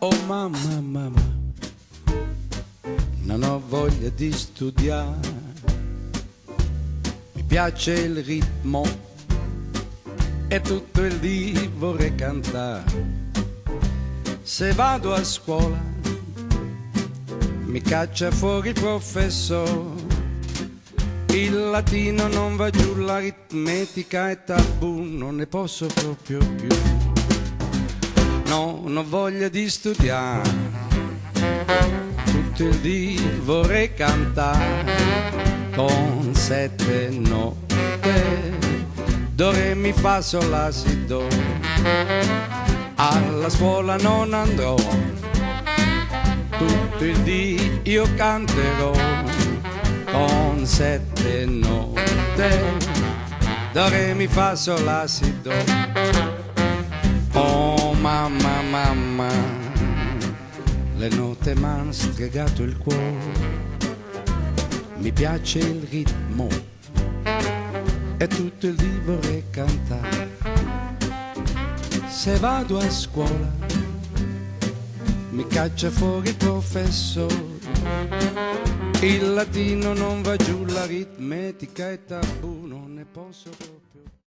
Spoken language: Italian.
Oh mamma, mamma, non ho voglia di studiare, mi piace il ritmo e tutto il dì vorrei cantare. Se vado a scuola mi caccia fuori il professore, il latino non va giù, l'aritmetica è tabù, non ne posso proprio più. No, non ho voglia di studiare, tutto il dì vorrei cantare con 7 note, do, re, mi, fa, sol, la, si, do. Alla scuola non andrò, tutto il dì io canterò con 7 note, do, re, mi, fa, sol, la, si, do. Oh mamma, mamma, le note m'hanno stregato il cuore, mi piace il ritmo e tutto il dì vorrei cantare. Se vado a scuola mi caccia fuori il professore, il latino non va giù, l'aritmetica è tabù, non ne posso